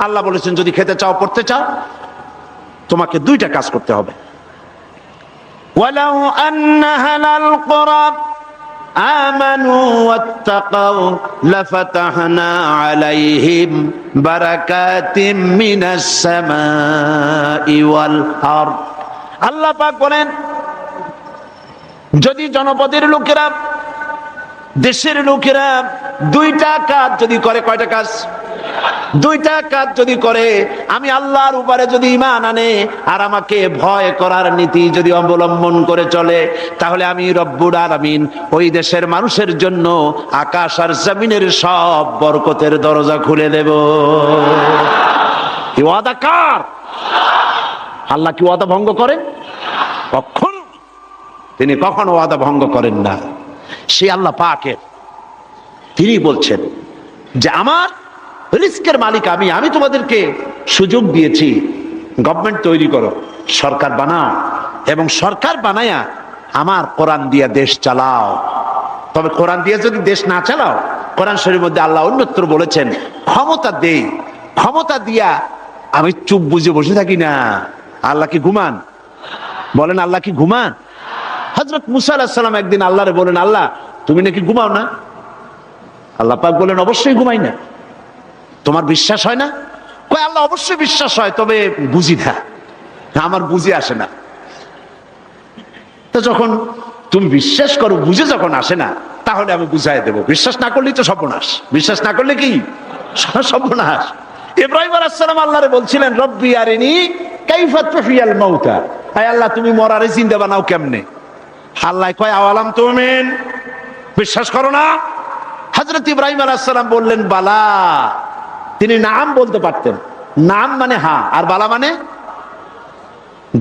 আল্লাহ বলেছেন যদি খেতে চাও, পড়তে চাও, তোমাকে দুইটা কাজ করতে হবে। ওয়ালাউ আন্না হালাল কুরা আমানু ওয়াত্তাকাউ লাফাতাহনা আলাইহিম বারাকাতিম মিনাস সামাই ওয়াল আরদ। আল্লাহ পাক বলেন, যদি জনপদের লোকেরা, দেশের লোকেরা দুইটা কাজ যদি করে, কয়টা কাজ? দুইটা কাজ যদি করে, আমি আল্লাহর উপরে যদি ঈমান আনে আর আমাকে ভয় করার নীতি যদি অবলম্বন করে চলে, তাহলে আমি রব্বুল আলামিন ওই দেশের মানুষের জন্য আকাশ আর জমিনের সব বরকতের দরজা খুলে দেব। কি ওয়াদা কার? আল্লাহ কি ওয়াদা ভঙ্গ করেন? কখনো তিনি কখনো ওয়াদা ভঙ্গ করেন না। সে আল্লাহ পাকের, তিনি বলছেন যে আমার রিস্কের মালিক আমি, আমি তোমাদেরকে সুযোগ দিয়েছি, গভর্নমেন্ট তৈরি করো, সরকার বানাও, এবং সরকার বানায়া আমার কোরআন দিয়া দেশ চালাও। তবে কোরআন দিয়ে যদি দেশ না চালাও, কোরআন শরীফের মধ্যে আল্লাহ অন্যত্র বলেছেন ক্ষমতা দেই, ক্ষমতা দিয়া আমি চুপ বুঝে বসে থাকি না। আল্লাহ কি ঘুমান? বলেন আল্লাহ কি ঘুমান? হযরত মুসা আলাইহিস সালাম একদিন আল্লাহরে বলেন, আল্লাহ তুমি নাকি ঘুমাও না? আল্লাহ পাক বলেন, অবশ্যই ঘুমাই না। তোমার বিশ্বাস হয় না? কয় আল্লাহ অবশ্যই বিশ্বাস হয়, তবে বুঝি না, আমার বুঝে আসে না। তো যখন তুমি বিশ্বাস করো, বুঝে যখন আসে না, তাহলে আমি বুঝাই দেব। বিশ্বাস না করলেই তো সর্বনাশ। বিশ্বাস না করলে কি সর্বনাশ। ইব্রাহিম আলাইহিস সালাম আল্লাহরে বলছিলেন, রব্বি আরিনি কাইফা তুহিয়াল মাউতা, আয় আল্লাহ তুমি মরারে জিন্দা বানাও কেমনে? আল্লাহ কয় আওয়ালাম তুমিন, বিশ্বাস করো না? হযরত ইব্রাহিম আলাইহিস সালাম বললেন বালা। তিনি নাম বলতে পারতেন, নাম মানে হ্যাঁ, আর বালা মানে,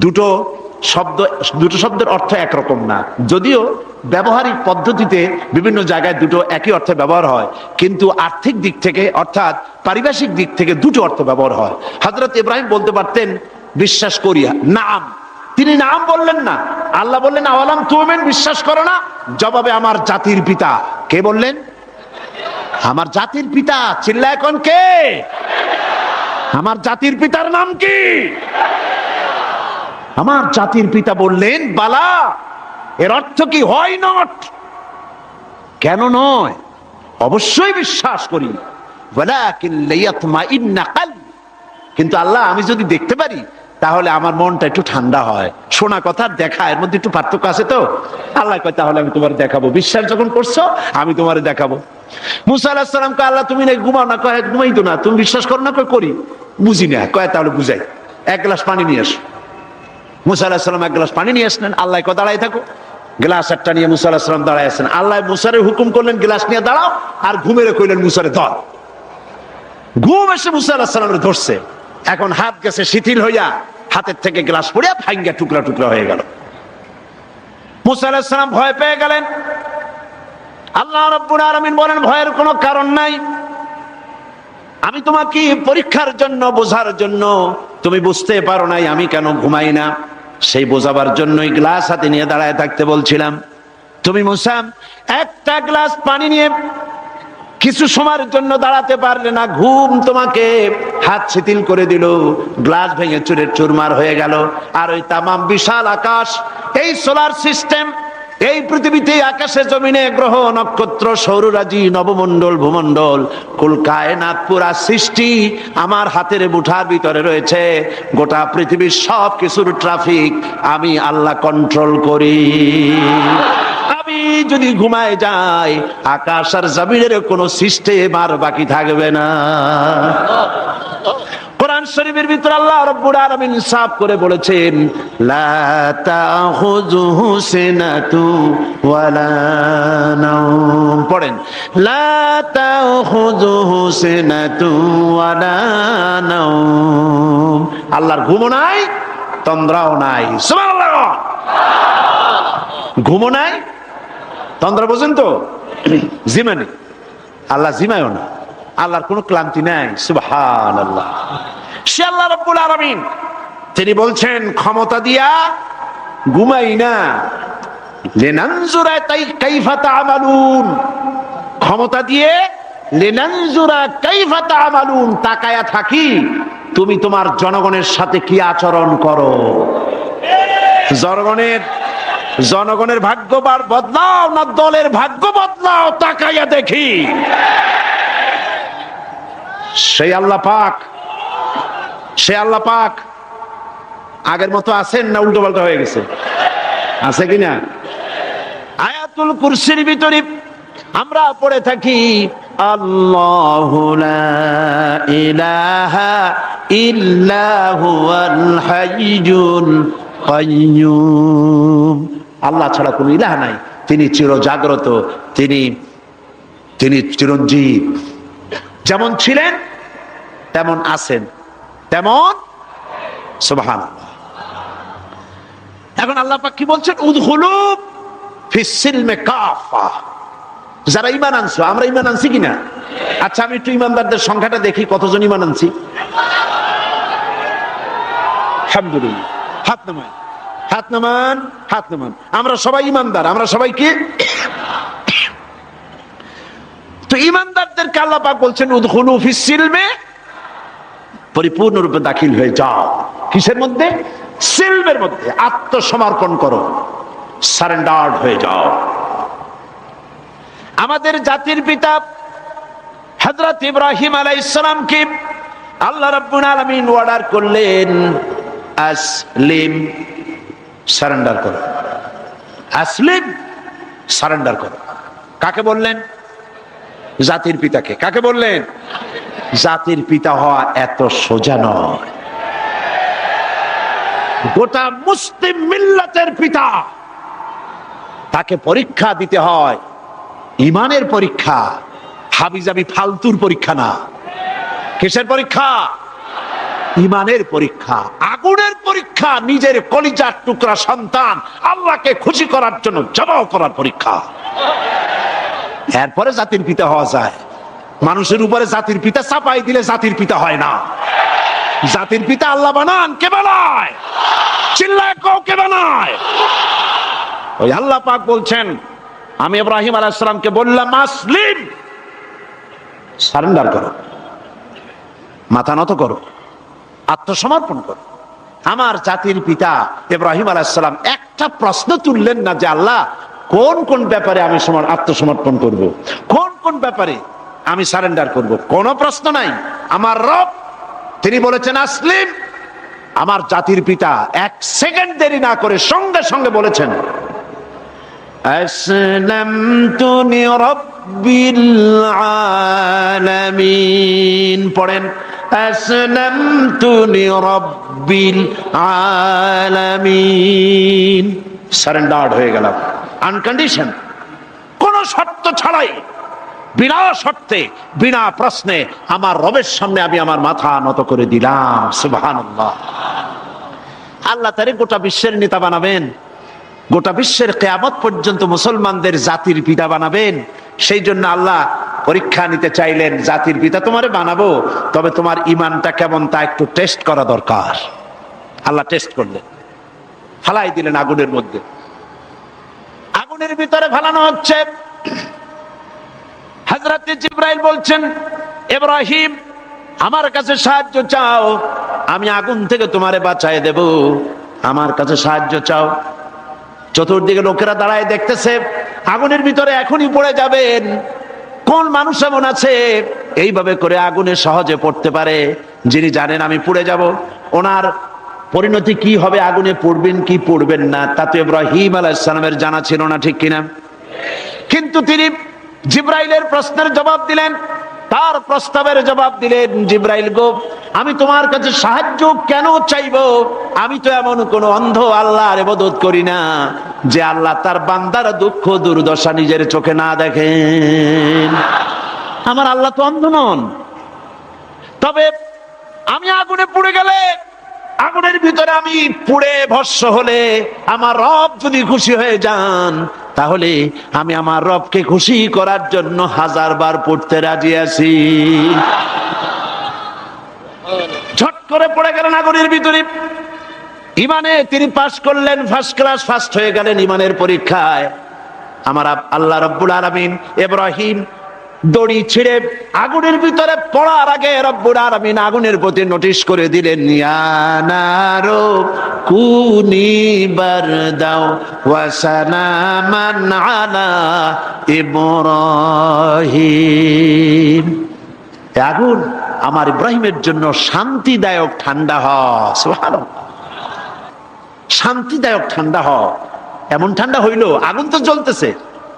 দুটো শব্দের অর্থ একরকম না। যদিও ব্যবহারিক পদ্ধতিতে বিভিন্ন জায়গায় দুটো একই অর্থে ব্যবহার হয়, কিন্তু আর্থিক দিক থেকে অর্থাৎ পারিভাষিক দিক থেকে দুটো অর্থ ব্যবহার হয়। হযরত ইব্রাহিম বলতে পারতেন বিশ্বাস করিয়া, নাম। তিনি নাম বললেন না। আল্লাহ বললেন আওয়ালাম তুমিন, বিশ্বাস করো না? জবাবে আমার জাতির পিতা কে বললেন? আমার জাতির পিতা। চিল্লায় কোন কে? আমার জাতির পিতার নাম কি? আমার জাতির পিতা বললেন বালা। এর অর্থ কি? হয় নট। কেন নয়? অবশ্যই বিশ্বাস করি। ওয়ালাকিন লিয়াতমাইন্না কলবি, কিন্তু আল্লাহ আমি যদি দেখতে পারি তাহলে আমার মনটা একটু ঠান্ডা হয়। শোনা কথা দেখা, এর মধ্যে একটু পার্থক্য আছে তো। আল্লাহ কয় তাহলে আমি তোমার দেখাবো। বিশ্বাস যখন করছো আমি তোমার দেখাবো। মুসা আলাইহিস সালাম কয় আল্লাহ তুমি নাকি ঘুমাও না? কয় ঘুমাই তো না। তুমি বিশ্বাস করো না? কয় করি। বুঝি না। কয় তাহলে বুঝাই, এক গ্লাস পানি নিয়ে আসো। মুসা আলাইহিস সালাম এক গ্লাস পানি নিয়ে আসলেন। আল্লাহ কয় দাঁড়াই থাকো। গ্লাস একটা নিয়ে মুসা আলাইহিস সালাম দাঁড়ায় আছেন। আল্লাহ মুসারে হুকুম করলেন গ্লাস নিয়ে দাঁড়াও, আর ঘুমেরে কইলেন মুসারে ধর। ঘুম এসে মুসা আলাইহিস সালামের ধরছে। এখন হাত গেছে শিথিল হইয়া, হাতের থেকে গ্লাস পড়িয়া ভাঙ্গা টুকরা টুকরা হয়ে গেল। মুসা আলাইহিস সালাম ভয় পেয়ে গেলেন। আল্লাহ রাব্বুল আলামিন বলেন ভয়ের কোনো কারণ নাই, আমি তোমাকে পরীক্ষার জন্য, বোঝার জন্য, তুমি বুঝতে পারো নাই আমি কেন ঘুমাই না, সেই বোঝাবার জন্যই গ্লাস হাতে নিয়ে দাঁড়ায় থাকতে বলছিলাম। তুমি মুসা একটা গ্লাস পানি নিয়ে কিছু সময়ের জন্য দাঁড়াতে পারলে না, ঘুম তোমাকে হাত শিথিল করে দিল, গ্লাস ভেঙে চুরে চুরমার হয়ে গেল। আর ওই তামাম বিশাল আকাশ, এই সোলার সিস্টেম, এই পৃথিবীতে আকাশে জমিনে গ্রহ নক্ষত্র সৌররাজি নবমণ্ডল ভূমণ্ডল কুল কায়নাত পুরা সৃষ্টি আমার হাতের মুঠার ভিতরে রয়েছে। গোটা পৃথিবীর সব কিছুর ট্রাফিক আমি আল্লাহ কন্ট্রোল করি। আমি যদি ঘুমায় যাই আকাশ আর জমিনের কোনো সিস্টেম আর বাকি থাকবে না। কোরআন শরীফের ভিতর আল্লাহ রাব্বুল আলামিন সাফ করে বলেছেন লা তাখুযুহু সিনাতু ওয়ালা নাওম। পড়েন লা তাখুযুহু সিনাতু ওয়ালা নাওম। আল্লাহর ঘুমও নাই, তন্দ্রাও নাই। সুবহানাল্লাহ। ঘুমও নাই, তন্দ্রা বোঝেন তো? জিমানি। আল্লাহ জিমায়ও না, আল্লাহর কোনো ক্লান্তি নাই। সুবহানাল্লাহ। সে আল্লাহ রাব্বুল আলামিন, তিনি বলছেন ক্ষমতা দিয়া ঘুমাই না, লিনানজুরা কাইফা তা'মালুন, ক্ষমতা দিয়ে লিনানজুরা কাইফা তা'মালুন, তাকায়া থাকি তুমি তোমার জনগণের সাথে কি আচরণ করো। জনগণের ভাগ্য বদলাও না দলের ভাগ্য বদলাও, তাকাইয়া দেখি। সেই আল্লাহ পাক আগের মতো আছেন না উল্টো পাল্টা হয়ে গেছে? আছে কিনা? আয়াতুল কুরসির ভিতরে আমরা পড়ে থাকি আল্লাহু লা ইলাহা ইল্লা হুয়াল হাইয়ুল কাইয়্যুম। আল্লাহ ছাড়া কোনো ইলাহ নাই, তিনি চিরজাগ্রত, তিনি চিরঞ্জীব। যেমন ছিলেন তেমন আছেন, তেমন। সুবহানাল্লাহ। এখন আল্লাহ পাক কি বলছেন? উদখুলু ফিস সিলমে কাফা। যারা ঈমান আনছো, আমরা ঈমান আনছি কিনা? আচ্ছা, আমি একটু ঈমানদারদের সংখ্যাটা দেখি, কতজন ঈমান আনছি। আলহামদুলিল্লাহ। হাত নামান। আমরা সবাই ঈমানদার, আমরা সবাই কি? তো ঈমানদারদেরকে আল্লাহ পাক বলছেন উদখুলু ফিস সিলমে, পরিপূর্ণরূপে দাখিল হয়ে যাও। কিসের মধ্যে? সিলমের মধ্যে। আত্মসমর্পণ করো, সারেন্ডার্ড হয়ে যাও। আমাদের জাতির পিতা হযরত ইব্রাহিম আলাইহিস সালামকে আল্লাহ রাব্বুল আলামিন অর্ডার করলেন আসলিম, সারেন্ডার করো। আসলিম, সারেন্ডার করো। কাকে বললেন? জাতির পিতাকে। কাকে বললেন? জাতির পিতা হওয়া এত সোজা নয়। গোটা মুসলিম মিল্লাতের পিতা, তাকে পরীক্ষা দিতে হয়, ইমানের পরীক্ষা, হাবিজাবি ফালতুর পরীক্ষা না। কিসের পরীক্ষা? ইমানের পরীক্ষা, আগুনের পরীক্ষা। নিজের কলিজার টুকরা সন্তান আল্লাহকে খুশি করার জন্য জবাব করার পরীক্ষা। এরপরে জাতির পিতা হওয়া যায়। মানুষের উপরে জাতির পিতা চাপাই দিলে জাতির পিতা হয় না। জাতির পিতা আল্লাহ বানান, কে বানায়? চিল্লায় কও, কে বানায়? ওই আল্লাহ পাক বলছেন, আমি ইব্রাহিম আলাইহিস সালামকে বললাম আসলিম, সারেন্ডার করো, মাথা নত করো, আত্মসমর্পণ করো। আমার জাতির পিতা ইব্রাহিম আলাইহিস সালাম একটা প্রশ্ন তুললেন না যে আল্লাহ কোন কোন ব্যাপারে আমি আত্মসমর্পণ করব, কোন কোন ব্যাপারে আমি সারেন্ডার করব, কোনো প্রশ্ন নাই। আমার রব তিনি বলেছেন আসলিম। আমার জাতির পিতা এক সেকেন্ড দেরি না করে সঙ্গে সঙ্গে বলেছেন আসলামতু লিরাব্বিল আলামিন। পড়েন আসলামতু লিরাব্বিল আলামিন। সারেন্ডার্ড হয়ে গেলাম, আনকন্ডিশন, কোন শর্ত ছাড়াই, বিনা শর্তে, বিনা প্রশ্নে আমার রবের সামনে আমি আমার মাথা নত করে দিলাম। সুবহানাল্লাহ। আল্লাহ তারে গোটা বিশ্বের নেতা বানাবেন, গোটা বিশ্বের কিয়ামত পর্যন্ত মুসলমানদের জাতির পিতা বানাবেন। সেই জন্য আল্লাহ পরীক্ষা নিতে চাইলেন, জাতির পিতা তোমারে বানাবো, তবে তোমার ইমানটা কেমন তা একটু টেস্ট করা দরকার। আল্লাহ টেস্ট করলেন, ফালাই দিলেন আগুনের মধ্যে। আগুনের ভিতরে ফালানো হচ্ছে। হযরত জিবরাইল বলছেন ইব্রাহিম আমার কাছে সাহায্য চাও, আমি আগুন থেকে তোমারে বাঁচায় দেব, আমার কাছে সাহায্য চাও। চতুর্দিকে লোকেরা দাঁড়ায় দেখতেছে, আগুনের ভিতরে এখনই পড়ে যাবেন। কোন মানুষ এমন আছে এইভাবে করে আগুনে সহজে পড়তে পারে, যিনি জানেন আমি পুড়ে যাব, ওনার পরিণতি কি হবে, আগুনে পড়বেন কি পড়বেন না, তা তো ইব্রাহিম আলাইহিস সালামের জানা ছিল না, ঠিক কিনা? কিন্তু তিনি জিবরাইলের প্রশ্নের জবাব দিলেন, তার প্রস্তাবের জবাব দিলেন। জিবরাইল গো, আমি তোমার কাছে সাহায্য কেন চাইবো? আমি তো এমন কোন অন্ধ আল্লাহর ইবাদত করি না যে আল্লাহ তার বান্দার দুঃখ দুর্দশা নিজের চোখে না দেখেন। আমার আল্লাহ তো অন্ধ নন। তবে আমি আগুনে পুড়ে গেলে, আগুনের ভিতরে আমি পুড়ে ভস্ম হলে আমার রব যদি খুশি হয়ে যান, তাহলে আমি আমার রবকে খুশি করার জন্য 1000 বার পড়তে রাজি আছি। ঝট করে পড়ে গেলেন আগুনের ভিতরে। ইমানে তিনি পাস করলেন, ফার্স্ট ক্লাস, ফার্স্ট হয়ে গেলেন ইমানের পরীক্ষায়। আমার আল্লাহ রাব্বুল আলামিন ইব্রাহিম দড়ি ছিঁড়ে আগুনের ভিতরে পড়ার আগে রব্বুল আলামিন আগুনের প্রতি নোটিশ করে দিলেন, ইয়া নারু কুনি বারদাও ওয়া সালামান আলা ইব্রাহিম। আগুন আমার ইব্রাহিমের জন্য শান্তিদায়ক ঠান্ডা হয়। সুবহানাল্লাহ, শান্তিদায়ক ঠান্ডা হয়। এমন ঠান্ডা হইল, আগুন তো জ্বলতেছে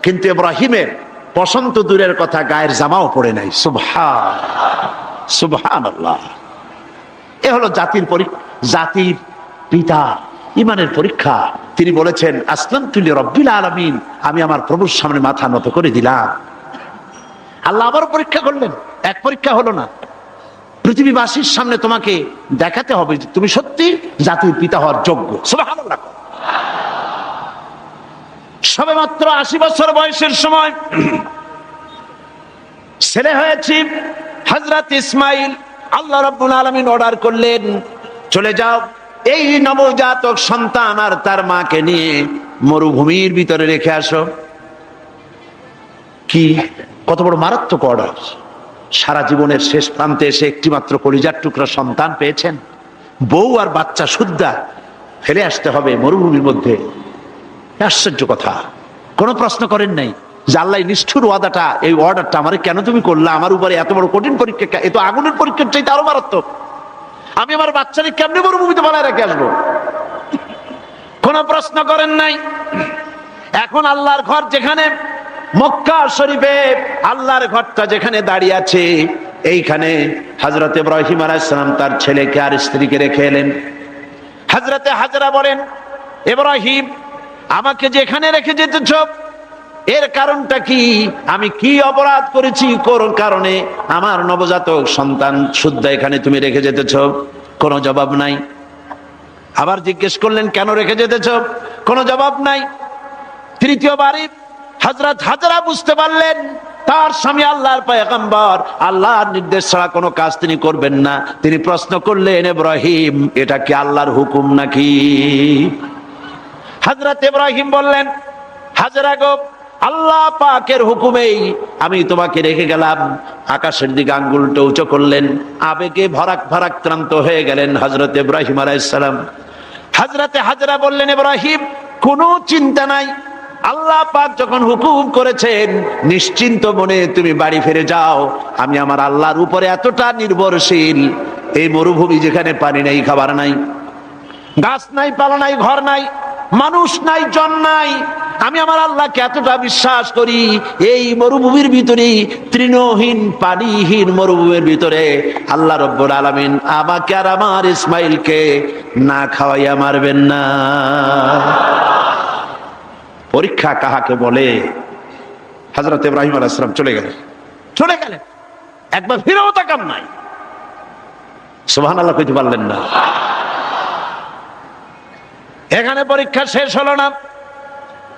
কিন্তু ইব্রাহিমের বসন্ত দূরের কথা, গায়ের জামাও পড়ে নাই। সুবহানাল্লাহ। এ হলো জাতির জাতির পিতা, ইমানের পরীক্ষা। তিনি বলেছেন, আসলামতু লিরাব্বিল আলামিন, আমি আমার প্রভুর সামনে মাথা নত করে দিলাম। আল্লাহ আবার পরীক্ষা করলেন, এক পরীক্ষা হলো না, পৃথিবীবাসীর সামনে তোমাকে দেখাতে হবে যে তুমি সত্যি জাতির পিতা হওয়ার যোগ্য। সুবহানাল্লাহ। সবে মাত্র 80 বছর বয়সের সময় ছেলে হয়েছে হযরত ইসমাইল। আল্লাহ রাব্বুল আলামিন অর্ডার করলেন, চলে যাও, এই নবজাতক সন্তান আর তার মাকে নিয়ে মরুভূমির ভিতরে রেখে আসো। কি কত বড় মারাত্মক অর্ডার! সারা জীবনের শেষ প্রান্তে এসে একটি মাত্র কলিজার টুকরা সন্তান পেয়েছেন, বউ আর বাচ্চা সুদ্ধা ফেলে আসতে হবে মরুভূমির মধ্যে। আশ্চর্য কথা। কোনো প্রশ্ন করেন নাই যে আল্লাহ নিষ্ঠুর ওয়াদাটা, এই অর্ডারটা আমারে কেন তুমি করলা? আমার উপরে এত বড় কঠিন পরীক্ষা, এ তো আগুনের পরীক্ষার চাইতে আরো মারাত্মক। আমি আমার বাচ্চাকে কেমনে মরুভূমিতে বানায় রেখে আসবো? কোন প্রশ্ন করেন নাই। এখন আল্লাহর ঘর যেখানে, মক্কা শরীফে আল্লাহর ঘরটা যেখানে দাঁড়িয়ে আছে, এইখানে হযরত ইব্রাহিম আলাইহিস সালাম তার ছেলেকে আর স্ত্রীকে রেখে এলেন। হযরতে হাজরা বলেন, ইব্রাহিম, আমাকে যেখানে রেখে যেতেছ এর কারণটা কি? আমি কি অপরাধ করেছি কোন কারণে আমার নবজাতক সন্তান শুদ্ধ এখানে তুমি রেখে যেতেছ? কোনো জবাব নাই। আবার জিজ্ঞেস করলেন, কেন রেখে যেতেছ? কোনো জবাব নাই। তৃতীয়বারই হযরত হাজরা বুঝতে পারলেন তার স্বামী আল্লাহর পয়গম্বর, আল্লাহর নির্দেশ ছাড়া কোনো কাজ তিনি করবেন না। তিনি প্রশ্ন করলেন, ইব্রাহিম, এটা কি আল্লাহর হুকুম নাকি? হযরত ইব্রাহিম বললেন, হাজরা গো, আল্লাহ পাকের হুকুমেই আমি তোমাকে রেখে গেলাম। আকাশের দিকে আঙ্গুলটা উঁচু করলেন, আবেগে ভারাক্রান্ত হয়ে গেলেন হযরত ইব্রাহিম আলাইহিস সালাম। হযরতে হাজরা বললেন, ইব্রাহিম, কোনো চিন্তা নাই, আল্লাহ পাক যখন হুকুম করেছেন নিশ্চিন্ত মনে তুমি বাড়ি ফিরে যাও। আমি আমার আল্লাহর উপরে এতটা নির্ভরশীল, এই মরুভূমি যেখানে পানি নাই, খাবার নাই, গাছ নাই, পালা নাই, ঘর নাই, মানুষ নাই, জন নাই, আমি আমার আল্লাহকে এতটা বিশ্বাস করি, এই মরুভূমির ভিতরে, তৃণহীন পানিহীন মরুভূমির ভিতরে আল্লাহ রব্বুল আলামিন আমাকে আর আমার ইসমাইলকে না খাওয়াইয়া মারবেন না। পরীক্ষা কাহাকে বলে? হযরত ইব্রাহিম আলাইহিস সালাম চলে গেলেন, একবার ফিরেও তাকান নাই। সুবহানাল্লাহ কইতে পারলেন না। এখানে পরীক্ষা শেষ হলো না।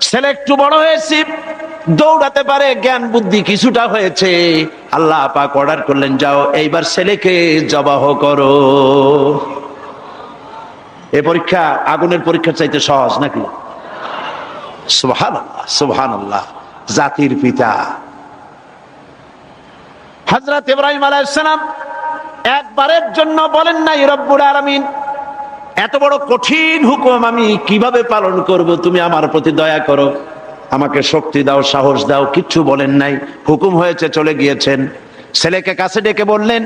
ছেলে একটু বড় হয়েছে, দৌড়াতে পারে, জ্ঞান বুদ্ধি কিছুটা হয়েছে। আল্লাহ পাক অর্ডার করলেন, যাও এইবার ছেলেকে জবাহ করো। এই পরীক্ষা আগুনের পরীক্ষার চাইতে সহজ নাকি? সুবহানাল্লাহ, সুবহানাল্লাহ। জাতির পিতা হযরত ইব্রাহিম আলাইহিস সালাম একবারের জন্য বলেন নাই, রব্বুল আলামিন, এত বড় কঠিন হুকুম আমি কিভাবে পালন করব? তুমি আমার প্রতি দয়া করো, আমাকে শক্তি দাও, সাহস দাও। কিচ্ছু বলেন নাই। হুকুম হয়েছে, চলে গিয়েছেন। ছেলেকে কাছে ডেকে বললেন,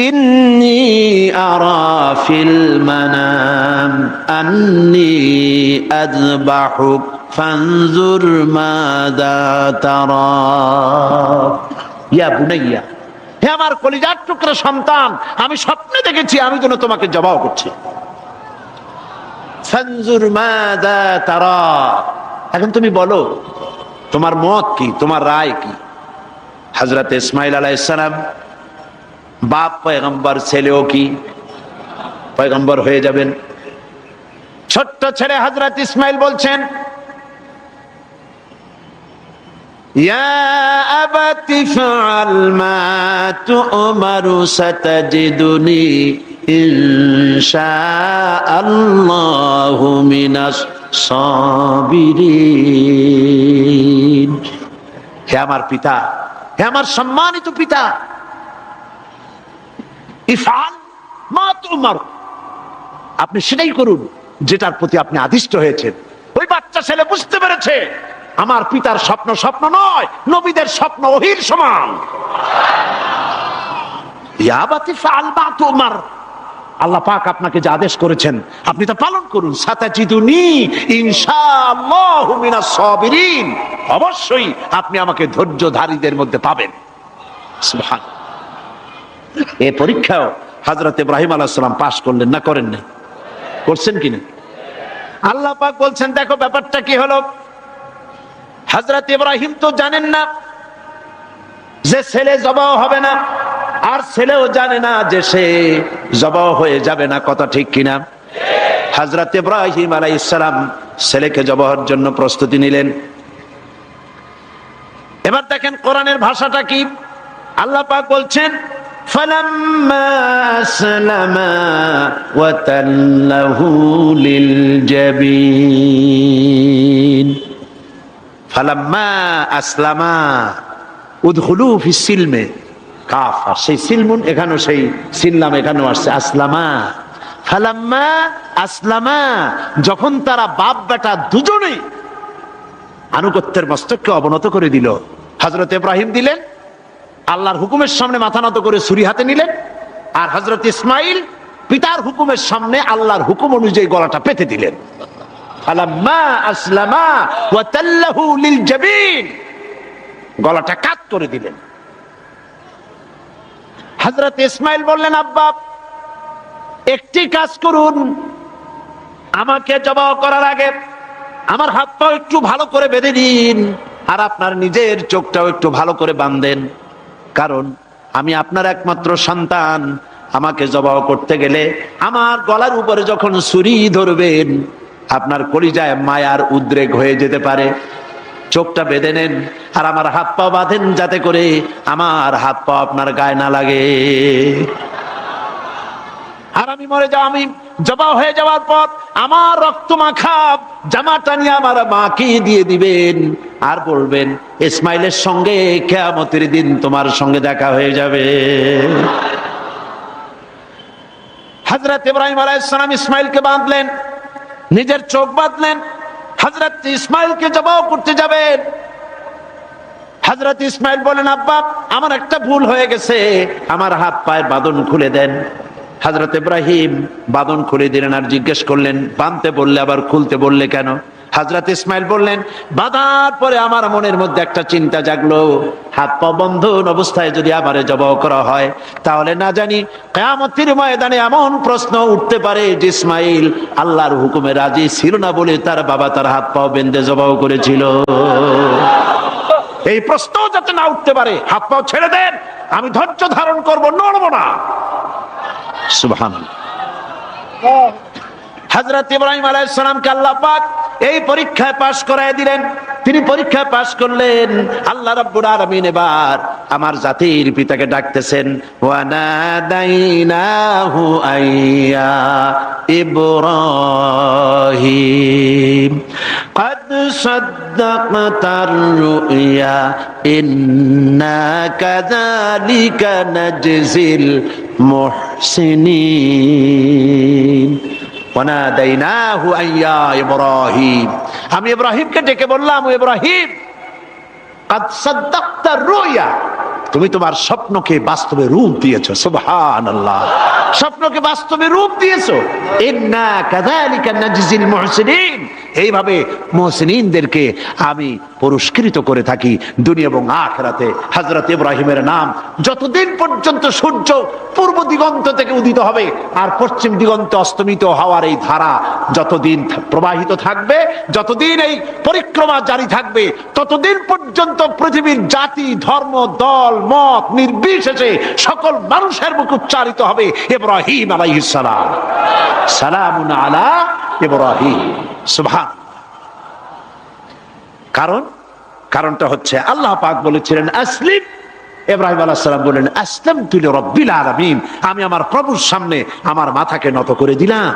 ইন্নী আরা ফিল মানাম আন্নী আযবাহুক ফানজুর মাযা তারা। ইয়া বুনাইয়া, হে আমার কলিজার টুকরা সন্তান, আমি স্বপ্নে দেখেছি আমি যেন তোমাকে জবাহ করছি। ফানজুর মাযা তারা, এখন তুমি বলো তোমার মত কি, তোমার রায় কি? হযরত ইসমাইল আলাইহিস সালাম বাপ পয়গম্বর, ছেলেও কি পয়গম্বর হয়ে যাবেন। ছোট্ট ছেলে হযরত ইসমাইল বলছেন, ইয়া আবাতি ফাআল মা তু'মারু সাতাজিদুনি ইনশাআল্লাহু মিনাস সাবিরিন। হে আমার পিতা, হে আমার সম্মানিত পিতা, ইফআল মা তুমার, আপনি সেটাই করুন যেটার প্রতি আপনি আদিষ্ট হয়েছেন। ওই বাচ্চা ছেলে বুঝতে পেরেছে আমার পিতার স্বপ্ন স্বপ্ন নয়, নবীদের স্বপ্ন ওহীর সমান। ইয়া আবাতি ফাআল মা তুমার, আল্লাহ পাক আপনাকে যে আদেশ করেছেন আপনি তা পালন করুন। সাতাজিদুনি ইনশাআল্লাহু মিনাস সাবিরিন, অবশ্যই আপনি আমাকে ধৈর্যধারীদের মধ্যে পাবেন। সুবহান। এই পরীক্ষাও হযরত ইব্রাহিম আলাইহিস সালাম পাস করলেন না করেন না? করছেন কিনা? আল্লাহ পাক বলছেন দেখো ব্যাপারটা কি হলো। হযরত ইব্রাহিম তো জানেন না যে ছেলে জবাহ হবে না, আর ছেলেও জানে না যে সে জবাহ হয়ে যাবে না, কথা ঠিক কিনা? হযরত ইব্রাহিম আলাইহিস সালাম ছেলেকে জবাহের জন্য প্রস্তুতি নিলেন। এবার দেখেন কোরআনের ভাষাটা কি। আল্লাহ পাক বলছেন ফালাম্মা আসলামা ওয়া তাল্লাহু লিল জাবিন, ফালাম্মা আসলামা উদখুলু ফিস সিলমে কাফা, সেই সিলমুন এখানেও সেই সিল্লাম এখানেও আসছে আসলামা। ফালাম্মা আসলামা, যখন তারা বাপ বেটা দুজনেই আনুগত্যের মস্তককে অবনত করে দিল। হযরত ইব্রাহিম দিলেন, আল্লাহর হুকুমের সামনে মাথা নত করে ছুরি হাতে নিলেন, আর হযরত ইসমাইল পিতার হুকুমের সামনে আল্লাহর হুকুম অনুযায়ী গলাটা পেতে দিলেন। ফালাম্মা আসলামা ওয়া তাল্লাহু লিল জাবিন, গলাটা কাট করে দিলেন। হযরত ইসমাইল বললেন আব্বা একটি কাজ করুন, আমাকে জবাহ করার আগে আমার হাত পা একটু ভালো করে বেঁধে দিন, আর আপনার নিজের চোখটাও একটু ভালো করে বাঁধেন, কারণ আমি আপনার একমাত্র সন্তান। আমাকে জবাহ করতে গেলে আমার গলার উপরে যখন ছুরি ধরবেন আপনার কলিজায় মায়ার উদ্রেক হয়ে যেতে পারে। চোখটা বেঁধে নেন আর আমার হাত পা বাঁধেন, যাতে করে আমার হাত পা আপনার গায়ে না লাগে। আর আমি মরে যাও, আমি জবাহ হয়ে যাওয়ার পর আমার রক্ত মাখা জামাটা নিয়ে আমার মাকে দিয়ে দিবেন, আর বলবেন ইসমাইলের সঙ্গে কিয়ামতের দিন তোমার সঙ্গে দেখা হয়ে যাবে। হযরত ইব্রাহিম আলাইহিস সালাম ইসমাইলকে বাঁধলেন, নিজের চোখ বাঁধলেন, হযরত ইসমাইলকে জবাহ করতে যাবেন। হযরত ইসমাইল বলেন আব্বা আমার একটা ভুল হয়ে গেছে, আমার হাত পায়ের বাঁধন খুলে দেন। হযরত ইব্রাহিম বাঁধন খুলে দিলেন, আর জিজ্ঞেস করলেন বাঁধতে বললে আবার খুলতে বললে কেন? হযরত ইসমাইল বললেন বাঁধার পরে আমার মনের মধ্যে একটা চিন্তা জাগলো, হাত পা বন্ধন অবস্থায় যদি আমারে জবাহ করা হয় তাহলে না জানি কিয়ামতের ময়দানে এমন প্রশ্ন উঠতে পারে যে ইসমাইল আল্লাহর হুকুমে রাজি ছিল না বলে তার বাবা তার হাত পা বেঁধে জবাহ করেছিল। এই প্রশ্ন যাতে না উঠতে পারে হাত পা ছেড়ে দেন, আমি ধৈর্য ধারণ করব, নড়ব না। সুবহানাল্লাহ। হযরত ইব্রাহিম আলাইহিস সালামকে আল্লাহ পাক এই পরীক্ষায় পাশ করায় দিলেন। তিনি পরীক্ষায় পাশ করলেন। আল্লাহ রাব্বুল আলামিন এবার আমার জাতির পিতাকে ডাকতেছেন, ওয়া নাদাইনাহু আইয়া ইব্রাহিম قد صدقت الرؤيا إنا كذلك نجزي المحسنين وناديناه أن يا إبراهيم, আমি ইব্রাহিমকে ডেকে বললাম ও ইব্রাহিম قد صدقت الرؤيا, তুমি তোমার স্বপ্নকে বাস্তবে রূপ দিয়েছো। সুবহানাল্লাহ, স্বপ্নকে বাস্তবে রূপ দিয়েছো। ইন্না কাযালিকা নাজজিল মুহসিনিন, এইভাবে মুহসিনিনদেরকে আমি পুরস্কৃত করে থাকি দুনিয়া এবং আখিরাতে। হযরত ইব্রাহিমের নাম যতদিন পর্যন্ত সূর্য পূর্ব দিগন্ত থেকে উদিত হবে আর পশ্চিম দিগন্তে অস্তমিত হওয়ার এই ধারা যতদিন প্রবাহিত থাকবে, যতদিন এই পরিক্রমা জারি থাকবে, ততদিন পর্যন্ত পৃথিবীর জাতি ধর্ম দল মত নির্বিশেষে সকল মানুষের মুখে উচ্চারিত হবে ইব্রাহিম আলাইহিস সালাম, সালামুন আলা ইব্রাহিম। সুবহান। কারণটা হচ্ছে আল্লাহ পাক বলেছিলেন আসলিম, ইব্রাহিম আলাইহিস সালাম বলেন আসলামতু লিরাব্বিল আলামিন, আমি আমার প্রভুর সামনে আমার মাথাকে নত করে দিলাম।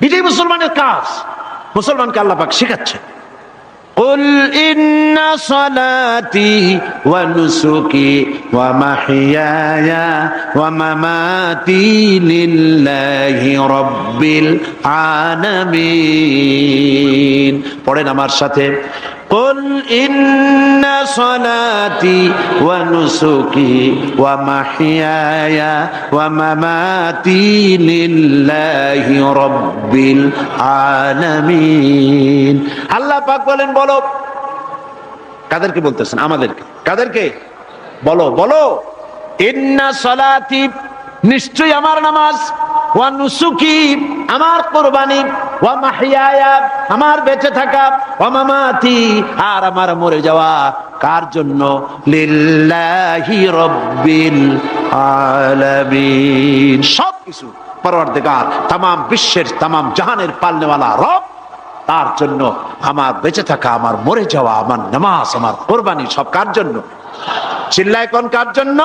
এটাই মুসলমানের কাজ, মুসলমানকে আল্লাহ পাক শেখাচ্ছেন। কুল ইন্না সালাতি ওয়া নুসুকি ওয়া মাহইয়ায়া ওয়া মামাতি লিল্লাহি রাব্বিল আলামিন। পড়েন আমার সাথে, কুল ইন্না সালাতি ওয়া নুসুকি ওয়া মাহইয়ায়া ওয়া মামাতি লিল্লাহি রাব্বিল আলামিন। আল্লাহ পাক বলেন, বলো। কাদেরকে বলতেছেন? আমাদেরকে। কাদেরকে? বলো বলো। ইন্না সালাতি, নিশ্চয়ই আমার নামাজ, ওয়া নুসুকি, আমার কুরবানি, ওয়া মাহইয়ায়া, আমার বেঁচে থাকা, ওয়া মামাতি, আর আমার মরে যাওয়া, কার জন্য? লিল্লাহি রাব্বিল আলামিন। সব কিছু পরওয়ারদিগার, তামাম বিশ্বের, তামাম জাহানের পালনেওয়ালা রব, তার জন্য আমার বেঁচে থাকা, আমার মরে যাওয়া, আমার নামাজ, আমার কুরবানি, সব কার জন্য? চিল্লায় কোন কার জন্য?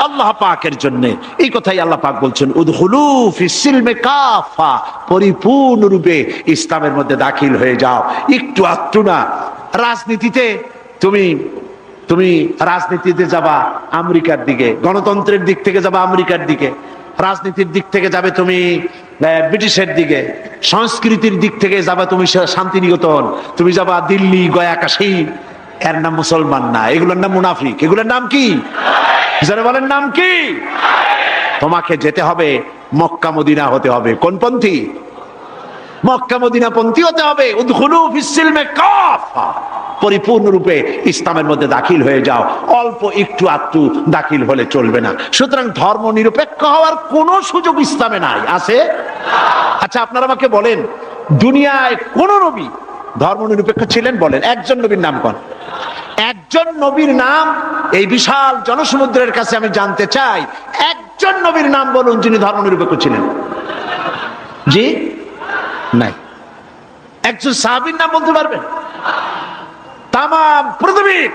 আল্লাহ পাকের জন্য। এই কথাই আল্লাহ পাক বলছেন, উদখুলু ফিস সিলমি কাফা, পরিপূর্ণরূপে ইসলামের মধ্যে দাখিল হয়ে যাও। একটু আধটু না। রাজনীতিতে তুমি রাজনীতিতে যাবা আমেরিকার দিকে, গণতন্ত্রের দিক থেকে যাবা আমেরিকার দিকে, রাজনীতির দিক থেকে যাবে তুমি ব্রিটিশের দিকে, সংস্কৃতির দিক থেকে যাবা তুমি শান্তিনিকেতন, তুমি যাবা দিল্লি, গয়া, কাশী। এর নাম মুসলমান না, এগুলোর নাম মুনাফিক। এগুলোর নাম কি? যারা বলেন নাম কি? তোমাকে যেতে হবে মক্কা মদিনা হতে হবে। কোন পন্থী? মক্কা মদিনা পন্থী হতে হবে। উদখুলু ফিস সিলমি কাফা, পরিপূর্ণরূপে ইসলামের মধ্যে দাখিল হয়ে যাও। অল্প একটু আধটু দাখিল হলে চলবে না। সুতরাং ধর্ম নিরপেক্ষ হওয়ার কোনো সুযোগ ইসলামে নাই। আছে? আচ্ছা, আপনারা আমাকে বলেন, দুনিয়ায় কোন নবী ধর্ম নিরপেক্ষ ছিলেন? বলেন, একজন নবীর নাম কোন? একজন নবীর নাম এই বিশাল জনসমুদ্রের কাছে আমি জানতে চাই। একজন নবীর নাম বলুন যিনি ধর্ম নিরপেক্ষ ছিলেন। জি নাই। একজন সাহাবীর নাম বলতে পারবেন? তামাম পৃথিবীর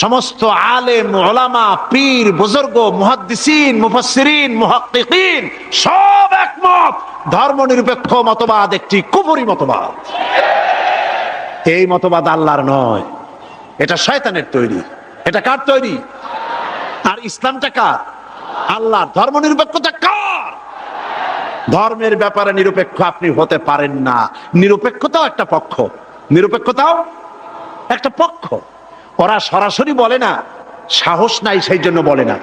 সমস্ত আলেম, উলামা, পীর, বুজুর্গ, মুহাদ্দিসিন, মুফাসসিরিন, মুহাক্কিকিন সব একমত, ধর্ম নিরপেক্ষ মতবাদ একটি কুফরি মতবাদ। এই মতবাদ আল্লাহর নয়, এটা শয়তানের তৈরি। এটা কার তৈরি? আর ইসলামটা কার? আল্লাহর। ধর্ম নিরপেক্ষতা কার? ধর্মের ব্যাপারে নিরপেক্ষ আপনি হতে পারেন না। নিরপেক্ষতাও একটা পক্ষ, নিরপেক্ষতাও একটা পক্ষ। ওরা সরাসরি বলে না, সাহস নাই সেই জন্য বলে না।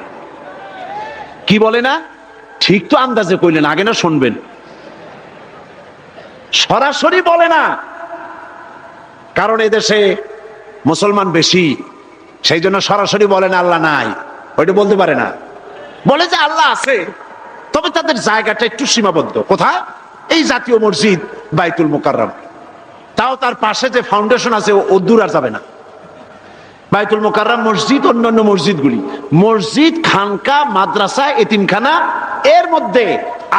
কি বলে না? ঠিক তো আন্দাজে কইলেন, আগে না শুনবেন। সরাসরি বলে না, কারণ এদেশে মুসলমান বেশি, সেই জন্য সরাসরি বলে না আল্লাহ নাই। ওইটা বলতে পারে না। বলে যে আল্লাহ আছে, তবে তাদের জায়গাটা একটু সীমাবদ্ধ। কোথায়? এই জাতীয় মসজিদ বাইতুল মুকাররম, তাও তার পাশে যে ফাউন্ডেশন আছে ও দূর আর যাবে না। বাইতুল মুকাররম মসজিদ, অন্যান্য মসজিদগুলি, মসজিদ, খানকা, মাদ্রাসা, এতিমখানা, এর মধ্যে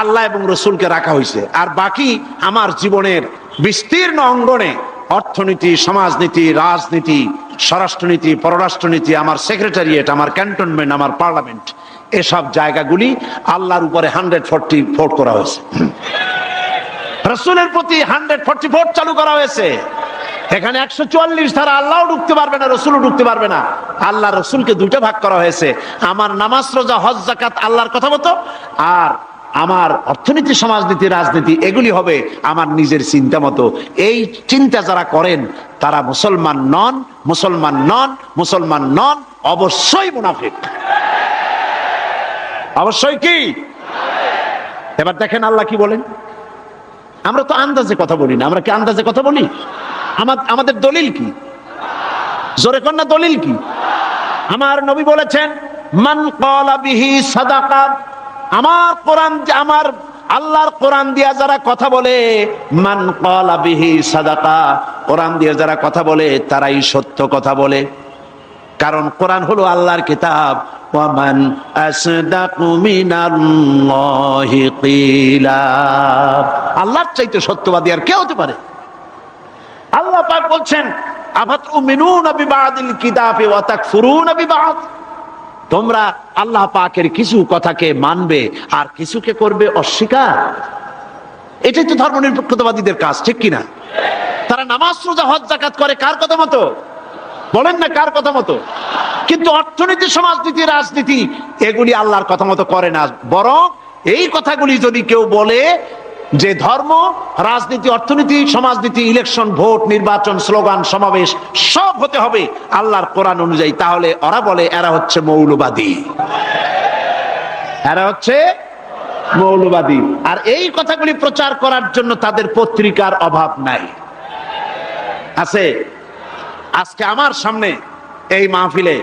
আল্লাহ এবং রসুলকে রাখা হয়েছে। আর বাকি আমার জীবনের বিস্তীর্ণ অঙ্গনে অর্থনীতি, সমাজনীতি, রাজনীতি, স্বরাষ্ট্রনীতি, পররাষ্ট্রনীতি, আমার সেক্রেটারিয়েট, আমার ক্যান্টনমেন্ট, আমার পার্লামেন্ট, এসব জায়গাগুলি আল্লাহর উপরে 144 করা হয়েছে। রসুলের প্রতি 144 চালু করা হয়েছে। এখানে 144 ধারা, আল্লাহও ঢুকতে পারবে না, রসুলও ঢুকতে পারবে না। আল্লাহ রসুলকে দুইটা ভাগ করা হয়েছে। আমার নামাজ, রোজা, হজ, যাকাত আল্লাহর কথা মতো, আর আমার অর্থনীতি, সমাজনীতি, রাজনীতি এগুলি হবে আমার নিজের চিন্তা মতো। এই চিন্তা যারা করেন তারা মুসলমান নন, মুসলমান নন, মুসলমান নন, অবশ্যই মুনাফিক। অবশ্যই কি? এবার দেখেন আল্লাহ কি বলেন। আমরা তো আন্দাজে কথা বলি না। আমরা কি আন্দাজে কথা বলি? আমাদের দলিল কি? জোরে কন্যা দলিল কি? আমার নবী বলেছেন, মান ক্বালা বিহি সাদাকা, আমার কোরআন, আমার আল্লাহর কোরআন দিয়া যারা কথা বলে, মান ক্বালা বিহি সাদাকা, কোরআন দিয়ে যারা কথা বলে তারাই সত্য কথা বলে। কারণ কোরআন হলো আল্লাহর কিতাব। ওয়ামান আসদাকু মিনাল্লাহি কিলা, আল্লাহর চাইতে সত্যবাদী আর কে হতে পারে? আল্লাহ পাক বলছেন, আফাতুমিনুনা বিবাদিল কিতাবি ওয়া তাকফুরুনা বিবাদ, তোমরা আল্লাহ পাকের কিছু কথাকে মানবে আর কিছুকে করবে অস্বীকার। এটাই তো ধর্মনিরপেক্ষতাবাদীদের কাজ, ঠিক কিনা? তারা নামাজ রোজা হজ যাকাত করে কার কথা মতো? বলেন না কার কথা মতো? কিন্তু অর্থনীতি, সমাজনীতি, রাজনীতি এগুলি আল্লাহর কথা মতো করে না। বরং এই কথাগুলি যদি কেউ বলে যে ধর্ম, রাজনীতি, অর্থনীতি, সমাজনীতি, ইলেকশন, ভোট, নির্বাচন, স্লোগান, সমাবেশ সব হতে হবে আল্লাহর কোরআন অনুযায়ী, তাহলে ওরা বলে এরা হচ্ছে মৌলবাদী, এরা হচ্ছে মৌলবাদী। আর এই কথাগুলি প্রচার করার জন্য তাদের পত্রিকার অভাব নাই, আছে। আজকে আমার সামনে এই মাহফিলে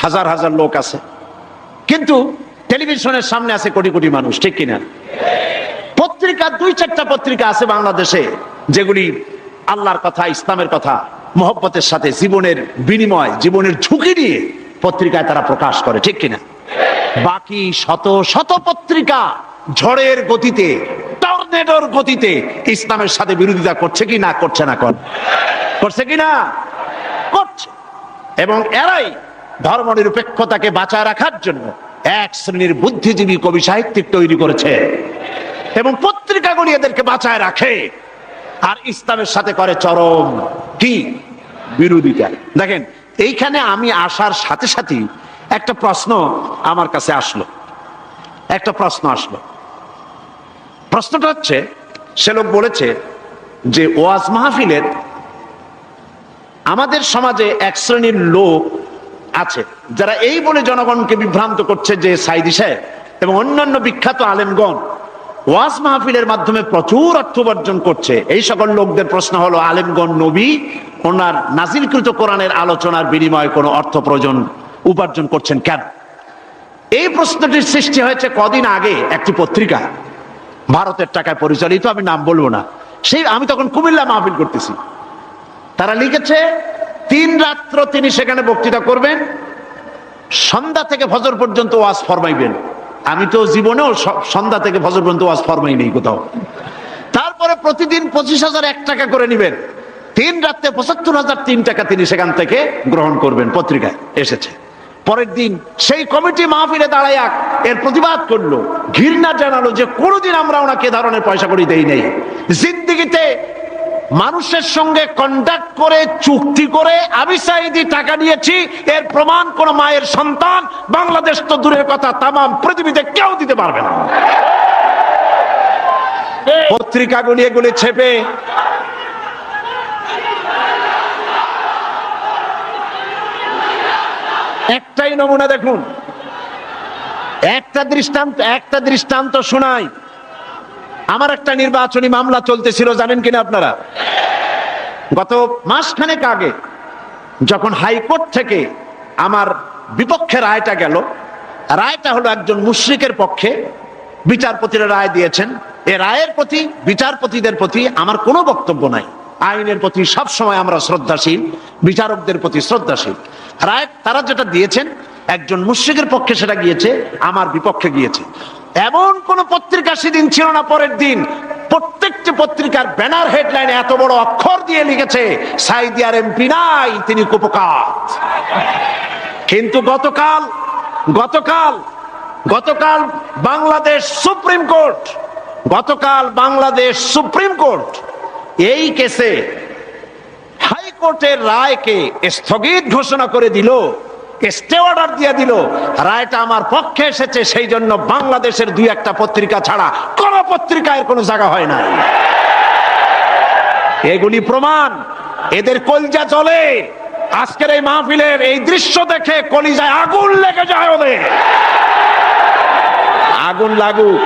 হাজার হাজার লোক আছে, কিন্তু টেলিভিশনের সামনে আছে কোটি কোটি মানুষ, ঠিক কিনা? পত্রিকা, 2-4টা পত্রিকা আছে বাংলাদেশে যেগুলি আল্লাহর কথা, ইসলামের কথা মহব্বতের সাথে জীবনের বিনিময়, জীবনের ঝুঁকি নিয়ে পত্রিকায় তারা প্রকাশ করে, ঠিক কিনা? বাকি শত শত পত্রিকা ঝড়ের গতিতে, টর্নেডোর গতিতে ইসলামের সাথে বিরোধিতা করছে কি না করছে না? করছে কি না? করছে। এবং এরাই ধর্মনিরপেক্ষতাকে বাঁচায় রাখার জন্য এক শ্রেণীর বুদ্ধিজীবী, কবি, সাহিত্যিক তৈরি করেছে এবং পত্রিকাগুলি এদেরকে বাঁচায় রাখে, আর ইসলামের সাথে করে চরম কি বিরোধিতা। দেখেন, এইখানে আমি আসার সাথে সাথেই একটা প্রশ্ন আমার কাছে আসলো, একটা প্রশ্ন আসলো। প্রশ্নটা হচ্ছে, সে লোক বলেছে যে ওয়াজ মাহফিলের আমাদের সমাজে এক শ্রেণীর লোক আছে যারা এই বলে জনগণকে বিভ্রান্ত করছে যে সাইদি সাহেব এবং অন্যান্য বিখ্যাত আলেমগণ ওয়াজ মাহফিলের মাধ্যমে প্রচুর অর্থ উপার্জন করছে। এই সকল লোকদের প্রশ্ন হলো, আলেমগণ নবী ওনার নাজিলকৃত কোরআনের আলোচনার বিনিময়ে কোনো অর্থ উপার্জন করছেন কেন? এই প্রশ্নটির সৃষ্টি হয়েছে কদিন আগে একটি পত্রিকা, ভারতের টাকায় পরিচালিত, আমি নাম বলবো না। আমি তখন কুমিল্লা মাহফিল করতেছি। তারা লিখেছে 3 রাত্র তিনি সেখানে বক্তৃতা করবেন, সন্ধ্যা থেকে ফজর পর্যন্ত ওয়াজ ফরমাইবেন। আমি তো জীবনেও সন্ধ্যা থেকে ফজর পর্যন্ত ওয়াজ ফরমাই নেই কোথাও। তারপরে প্রতিদিন 25,001 টাকা করে নিবেন, 3 রাত্রে 75,003 টাকা তিনি সেখান থেকে গ্রহণ করবেন। পত্রিকায় এসেছে। পরের দিন সেই কমিটি মাহফিলে দাঁড়াইয়া এর প্রতিবাদ করলো, ঘৃণা জানালো যে কোনোদিন আমরা ওনাকে ধরনের পয়সা করি দেই নেই। জিন্দিগিতে মানুষের সঙ্গে কন্ট্যাক্ট করে, চুক্তি করে আমি সাইদি টাকা নিয়েছি, এর প্রমাণ কোন মায়ের সন্তান, বাংলাদেশ তো দূরের কথা, তামাম পৃথিবীতে কেউ দিতে পারবে না। পত্রিকাগুলি এগুলি ছেপে একটাই নমুনা দেখুন, একটা দৃষ্টান্ত শোনাই। আমার একটা নির্বাচনী মামলা চলতেছিল, জানেন কিনা আপনারা? গত মাসখানেক আগে যখন হাইকোর্ট থেকে আমার বিপক্ষে রায়টা গেল, রায়টা হলো একজন মুশরিকের পক্ষে, বিচারপতিরা রায় দিয়েছেন। এই রায়ের প্রতি, বিচারপতিদের প্রতি আমার কোনো বক্তব্য নাই। আইনের প্রতি সব সময় আমরা শ্রদ্ধাশীল, বিচারকদের প্রতি শ্রদ্ধাশীল। রায় তারা যেটা দিয়েছেন, একজন মুশরিকের পক্ষে সেটা গিয়েছে, আমার বিপক্ষে গিয়েছে। এমন কোন পত্রিকা সেদিন ছিল না। পরের দিন প্রত্যেকটি পত্রিকার ব্যানার হেডলাইনে এত বড় অক্ষর দিয়ে লিখেছে, সাইদি আর এমপি নাই, তিনি কুপকাত। কিন্তু গতকাল বাংলাদেশ সুপ্রিম কোর্ট এই কেসে হাইকোর্টের রায়কে স্থগিত ঘোষণা করে দিল, স্টে অর্ডার দিয়ে দিল। রায়টা আমার পক্ষে এসেছে, সেই জন্য বাংলাদেশের 2-1টা পত্রিকা ছাড়া কোন পত্রিকায় কোনো জায়গা হয় না। এগুলি প্রমাণ, এদের কলিজা জ্বলে। আজকের এই মাহফিলের এই দৃশ্য দেখে কলিজায় আগুন লেগে যায় ওদের। আগুন লাগুক।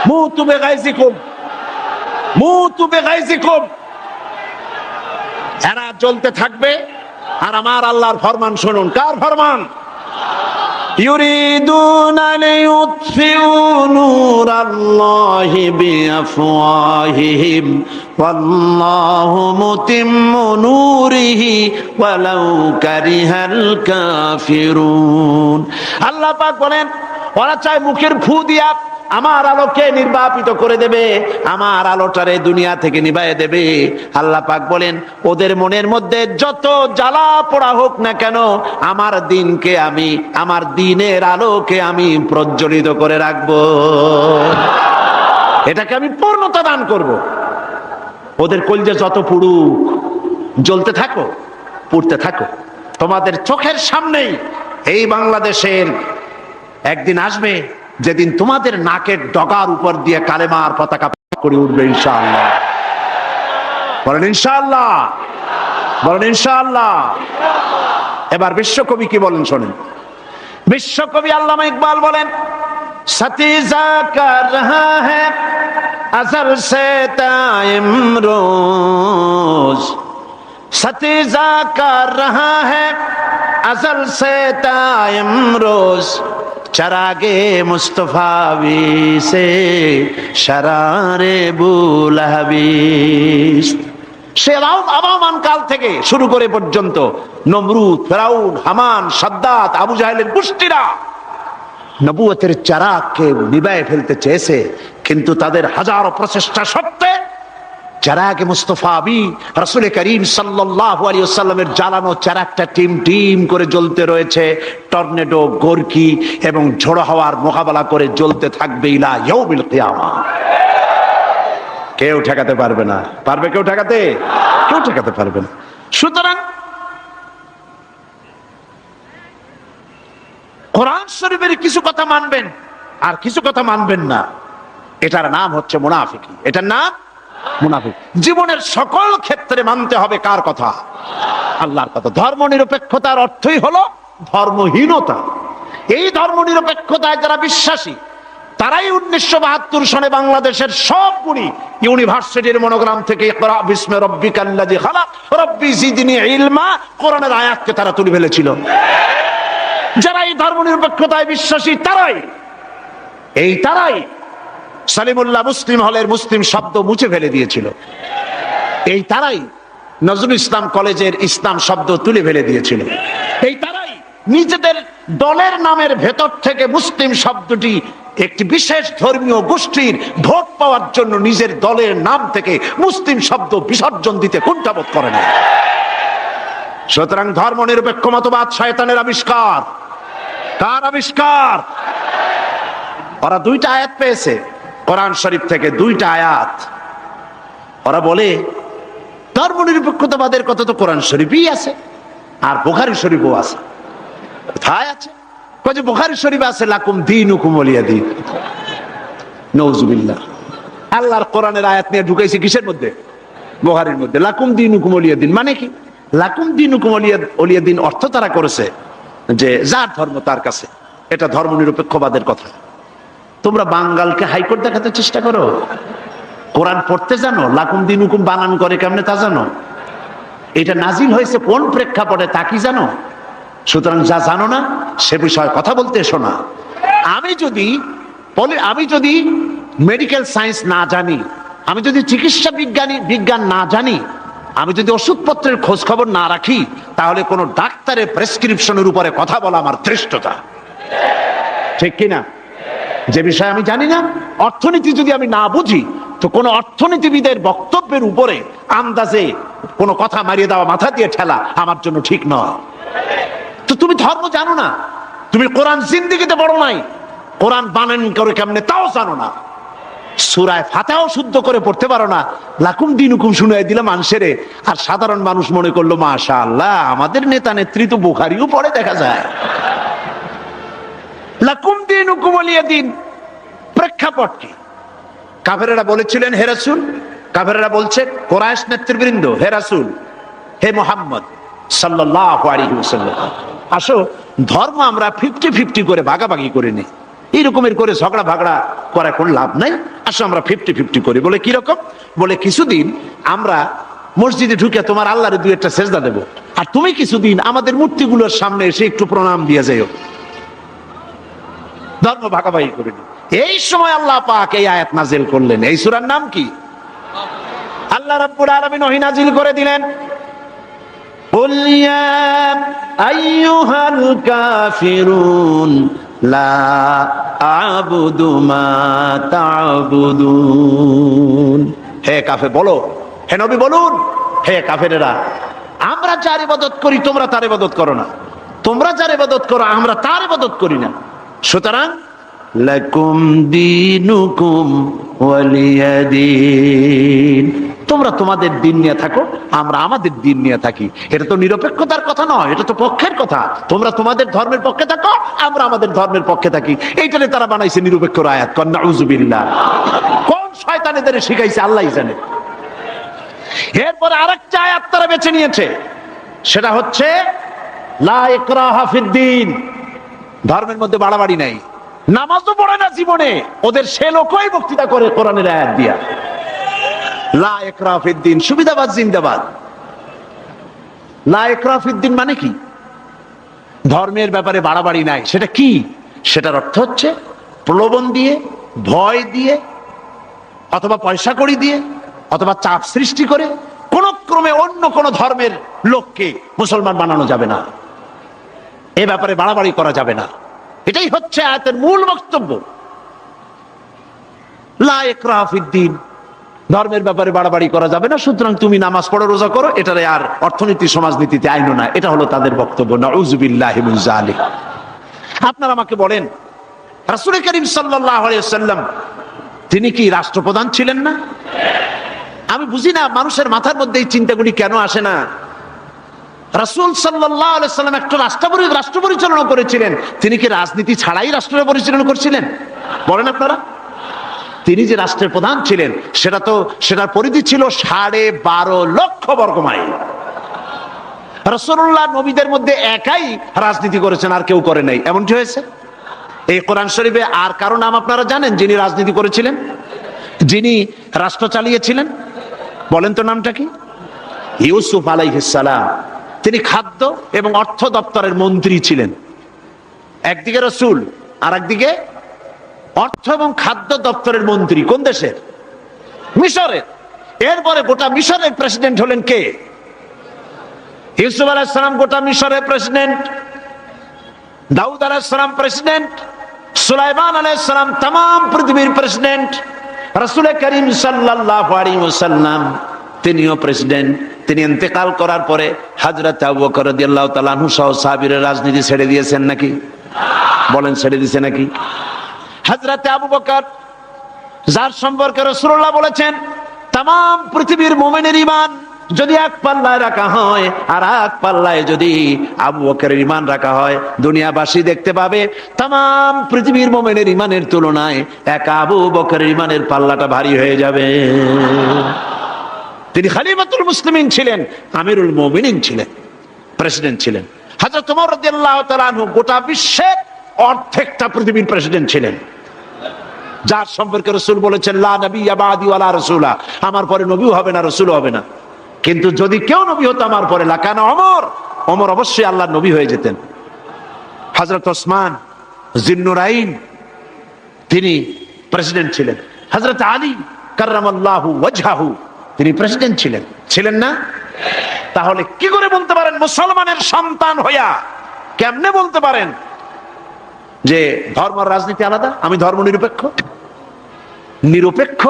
মুতু বেগাইজিকুম। এরা চলতে থাকবে। আর আমার আল্লাহর ফরমান শুনুন। কার ফরমান? ইউরিদুনা লিইউতফিউ নূরাল্লাহি বিআফওয়াহিহিম ওয়াল্লাহু মুতিম্মু নূরিহি ওয়ালাউ কারিহাল কাফিরুন। আল্লাহ পাক বলেন, ওরা চায় মুখের ফু দিয়া আমার আলোকে নির্বাপিত করে দেবে, আমার আলোটারে দুনিয়া থেকে নিভায়ে দেবে। আল্লাহ পাক বলেন ওদের মনের মধ্যে যত জ্বালা পোড়া হোক না কেন, আমার দিনকে আমি, আমার দিনের আলোকে আমি প্রজ্বলিত করে রাখবো, এটাকে আমি পূর্ণতা দান করব। ওদের কলজে যত পুড়ুক, জ্বলতে থাকো, পুড়তে থাকো। তোমাদের চোখের সামনেই এই বাংলাদেশের একদিন আসবে যেদিন তোমাদের নাকের ডগার উপর দিয়ে কালেমার পতাকা করে উঠবে ইনশাআল্লাহ। বলেন ইনশাআল্লাহ, বলেন ইনশাআল্লাহ। এবার বিশ্বকবি কি বলেন শোনেন। বিশ্বকবি আল্লামা ইকবাল বলেন, সতীজা কর রহা হ্যায় अज़ल से ताइम रोज, सतीजा कर रहा है अज़ल से ताइम रोज, चरागे मुस्तफावी से शरारे बुलहबीस। সে আবামান কাল থেকে শুরু করে পর্যন্ত নমরুদ, ফেরাউন, হামান, সাদ্দাত, আবু জাহেলের গোষ্ঠীরা নবুয়তের চারাগকে নিভায়ে ফেলতে চেয়েছে, কিন্তু তাদের হাজারো প্রচেষ্টা সত্ত্বে চারাগে মুস্তাফা আবি রাসূল করিম সাল্লাল্লাহু আলাইহি ওয়াসাল্লামের জ্বালানো চারাগটা টিম টিম করে জ্বলতে রয়েছে। টর্নেডো, গর্কি এবং ঝড়ো হাওয়ার মোকাবেলা করে জ্বলতে থাকবে ইলা ইয়াউমিল কিয়ামা। কেউ ঠেকাতে পারবে না। পারবে কেউ ঠেকাতে? কেউ ঠেকাতে পারবে না। সুতরাং কোরআন শরীফের কিছু কথা মানবেন আর কিছু কথা মানবেন না, এটার নাম হচ্ছে মুনাফিকি। এটার নাম মুনাফিক। জীবনের সকল ক্ষেত্রে মানতে হবে কার কথা? আল্লাহর কথা। ধর্ম নিরপেক্ষতার অর্থই হলো ধর্মহীনতা। এই ধর্ম নিরপেক্ষতায় যারা বিশ্বাসী তারাই 1972 সনে বাংলাদেশের সবগুলি ইউনিভার্সিটির মনোগ্রাম থেকে ইকরা বিস্মি রাব্বিকাল্লাযী খালাক রব্বি জিদনি ইলমা কোরআনের আয়াতকে তারা তুলে ফেলেছিল। যারা এই ধর্ম নিরপেক্ষতায় বিশ্বাসী তারাই সালিমুল্লাহ মুসলিম হলের মুসলিম শব্দ মুছে ফেলে দিয়েছিল। এই তারাই নজরুল ইসলাম কলেজের ইসলাম শব্দ তুলে ফেলে দিয়েছিল। এই তারাই নিজেদের দলের নামের ভেতর থেকে মুসলিম শব্দটি একটি বিশেষ ধর্মীয় গোষ্ঠীর ভোট পাওয়ার জন্য নিজের দলের নাম থেকে মুসলিম শব্দ বিসর্জন দিতে কুণ্ঠাবোধ করে না। সুতরাং ধর্ম নিরপেক্ষ মতবাদ শয়তানের আবিষ্কার। কার আবিষ্কার? ওরা দুইটা আয়াত পেয়েছে কোরআন শরীফ থেকে, দুইটা আয়াত। ওরা বলে ধর্ম নিরপেক্ষতাবাদের কথা তো কোরআন শরীফই আছে আর বুখারী শরীফও আছে। কোথায় আছে? কয় যে বুখারী শরীফে আছে লাকুম দীনুকুম ওয়ালিয়া দীন। নাউযুবিল্লাহ। আল্লাহর কোরআনের আয়াত নিয়ে ঢুকাইছে কিসের মধ্যে? বুখারীর মধ্যে। লাকুম দীনুকুম ওয়ালিয়া দীন মানে কি? লাকুম দীনুকুম ওয়ালিয়া দীন অর্থ তারা করেছে যে যার ধর্ম তার কাছে। এটা ধর্ম নিরপেক্ষবাদের কথা। তোমরা বাঙ্গালকে হাইকোর্ট দেখাতে চেষ্টা করো। কোরআন পড়তে জানো? লাকুম দীনুকুম বানান করে কেমনে তা জানো? এটা নাজিল হয়েছে কোন প্রেক্ষাপটে তা কি জানো? সুতরাং যা জানো না সে বিষয়ে কথা বলতে এসো না। আমি যদি মেডিকেল সায়েন্স না জানি, আমি যদি চিকিৎসা বিজ্ঞান না জানি, আমি যদি ওষুধপত্রের খোঁজ খবর না রাখি, তাহলে কোন ডাক্তারের প্রেসক্রিপশনের উপরে কথা বলা আমার ধৃষ্টতা। ঠিক কিনা? যে বিষয় আমি জানি না, অর্থনীতি যদি আমি না বুঝি, তো কোন অর্থনীতিবিদের বক্তব্যের উপরে আন্দাজে কোন কথা মারিয়ে দেওয়া, মাথা দিয়ে ঠেলা আমার জন্য ঠিক নয়। তো তুমি ধর্ম জানো না, তুমি কোরআন জিন্দেগিতে পড়ো নাই, কোরআন বানান করে কেমনে তাও জানো না, সূরা ফাতিহাও শুদ্ধ করে পড়তে পারো না, লাকুম দীনুকুম শুনাই দিলাম মানুষেরে, আর সাধারণ মানুষ মনে করলো মাশাআল্লাহ আমাদের নেতা নেত্রী তো বুখারীও পড়ে দেখা যায়। লাকুম দীনুকুম ওয়ালিয়া দীন প্রেক্ষাপট কি? কাফেরেরা বলেছিলেন হে রাসূল, কাফেরেরা বলছে কুরাইশ নেতৃবৃন্দ, হে রাসূল, হে মুহাম্মদ সাল্লাল্লাহু আলাইহি ওয়াসাল্লাম, আসো ধর্ম আমরা 50-50 করে ভাগাভাগি করে নিই। এইরকমের করে ঝগড়া ভাগড়া করা কোন লাভ নাই, আসো আমরা 50-50 করি। বলে কি রকম? বলে কিছুদিন আমরা মসজিদে ঢুকে তোমার আল্লাহরে দুই একটা সেজদা দেব, আর তুমি কিছুদিন আমাদের মূর্তিগুলোর সামনে এসে একটু প্রণাম দিয়ে যাইও। ধর্ম ভাগাভাগি করে নিই। এই সময় আল্লাহ পাক এই আয়াত নাজিল করলেন। এই সূরার নাম কি? আল্লাহ রাব্বুল আলামিন ওহী নাজিল করে দিলেন, কুল ইয়া আইয়ুহাল কাফিরুন লা আ'বুদু মা তা'বুদুন। হে কাফের বলো, হে নবী বলুন, হে কাফেরেরা, আমরা যার ইবাদত করি তোমরা তার ইবাদত করো না, তোমরা যার ইবাদত করো আমরা তার ইবাদত করি না। সুতরাং লাকুম দীনুকুম ওয়ালিয়াদিন, তোমরা তোমাদের দিন নিয়ে থাকো, আমরা আমাদের দিন নিয়ে থাকি। এটা তো নিরপেক্ষতার কথা নয়, এটা তো পক্ষের কথা। তোমরা তোমাদের ধর্মের পক্ষে থাকো, আমরা আমাদের ধর্মের পক্ষে থাকি। এইটারে তারা বানাইছে নিরপেক্ষর আয়াত। নাউযুবিল্লাহ। কোন শয়তান এদের শিখাইছে আল্লাহই জানে। এরপরে আরেকটা আয়াত তারা বেছে নিয়েছে, সেটা হচ্ছে লা ইকরাহা ফিদ্দিন, ধর্মের মধ্যে বাড়াবাড়ি নাই। নামাজও পড়ে না জীবনে, ওদের সে লোকই বক্তৃতা করে কোরআনের আয়াত দিয়া। লা ইকরাহা ফিদ্দিন, সুবিধাবাদ জিন্দাবাদ। লা ইকরাহা ফিদ্দিন মানে কি? ধর্মের ব্যাপারে বাড়াবাড়ি নাই। সেটা কি? সেটার অর্থ হচ্ছে প্রলোভন দিয়ে, ভয় দিয়ে, অথবা পয়সা কড়ি দিয়ে, অথবা চাপ সৃষ্টি করে কোন ক্রমে অন্য কোন ধর্মের লোককে মুসলমান বানানো যাবে না, এ ব্যাপারে বাড়াবাড়ি করা যাবে না। এটাই হচ্ছে আয়াতের মূল বক্তব্য। লা ইকরাহা ফিদ্দিন, ধর্মের ব্যাপারে বাড়াবাড়ি করা যাবে না, সুতরাং তুমি নামাজ পড়ো, রোজা করো, এটারে আর অর্থনীতি সমাজনীতিতে আইনো না। এটা হলো তাদের বক্তব্য। নাউযুবিল্লাহি মিন যালিক। আপনারা আমাকে বলেন, রাসূল করিম সাল্লাল্লাহু আলাইহি ওয়াসাল্লাম তিনি কি রাষ্ট্রপ্রধান ছিলেন না? আমি বুঝি না মানুষের মাথার মধ্যে এই চিন্তাগুলি কেন আসে না। রাসূল সাল্লাল্লাহু আলাইহি ওয়াসাল্লাম একটা রাষ্ট্র পরিচালনা করেছিলেন। তিনি কি রাজনীতি ছাড়াই রাষ্ট্র পরিচালনা করছিলেন? বলেন আপনারা। তিনি যে রাষ্ট্রের প্রধান ছিলেন, সেটার পরিধি ছিল 12.5 লক্ষ বর্গ মাইল। রাসূলুল্লাহ নবীদের মধ্যে একাই রাজনীতি করেছেন, আর কেউ করে নাই। এমনটি হয়েছে এই কোরআন শরীফে। আর কারো নাম আপনারা জানেন যিনি রাজনীতি করেছিলেন, যিনি রাষ্ট্র চালিয়েছিলেন? বলেন তো নামটা কি? ইউসুফ আলাইহিস সালাম। তিনি খাদ্য এবং অর্থ দপ্তরের মন্ত্রী ছিলেন। একদিকে রাসূল, আর একদিকে অর্থ এবং খাদ্য দপ্তরের মন্ত্রী। কোন দেশের? মিশরের। এরপরে গোটা মিশরের প্রেসিডেন্ট হলেন কে? ইউসুফ আলাইহিস সালাম গোটা মিশরের প্রেসিডেন্ট, দাউদ আলাইহিস সালাম প্রেসিডেন্ট, সুলাইমান আলাইহিস সালাম तमाम পৃথিবীর প্রেসিডেন্ট, রাসূল করিম সাল্লাল্লাহু আলাইহি ওয়াসাল্লাম তিনিও প্রেসিডেন্ট। তিনি ইন্তেকাল করার পরে হযরত আবু বকর রাদিয়াল্লাহু তাআলা আনহু সহ সাহাবীরা রাজনীতি ছেড়ে দিয়েছেন নাকি? বলেন, ছেড়ে দিয়েছে নাকি? হযরত আবু বকর, যার সম্পর্কে রাসূলুল্লাহ বলেছেন तमाम পৃথিবীর মুমিনের ঈমান যদি এক পাল্লায় রাখা হয়, আর এক পাল্লায় যদি আবু বকরের ঈমান রাখা হয়, দুনিয়াবাসী দেখতে পাবে तमाम পৃথিবীর মুমিনের ঈমানের তুলনায় এক আবু বকরের ঈমানের পাল্লাটা ভারী হয়ে যাবে। তিনি খলিফাতুল মুসলিমিন ছিলেন, আমিরুল মুমিনিন ছিলেন, প্রেসিডেন্ট ছিলেন। হযরত ওমর রাদিয়াল্লাহু তাআলা আনহু গোটা বিশ্বের অর্ধেকটা পৃথিবীর প্রেসিডেন্ট ছিলেন, যার সম্পর্কে রাসূল বলেছেন লা নাবিয়্যা বাদি ওয়ালা রাসূলা, আমার পরে নবীও হবে না, রাসূলও হবে না। কিন্তু যদি কেউ নবী হতো আমার পরে, লাকানা ওমর, ওমর অবশ্যই আল্লাহর নবী হয়ে যেতেন। হযরত ওসমান জিন্নুরাইন তিনি প্রেসিডেন্ট ছিলেন। হযরত আলী কাররামাল্লাহু ওয়াজহাহু তিনি প্রেসিডেন্ট ছিলেন, ছিলেন না? তাহলে কি করে বলতে পারেন মুসলমানের সন্তান হইয়া, কেমনে বলতে পারেন যে ধর্ম আর রাজনীতি আলাদা, আমি ধর্ম নিরপেক্ষ? নিরপেক্ষ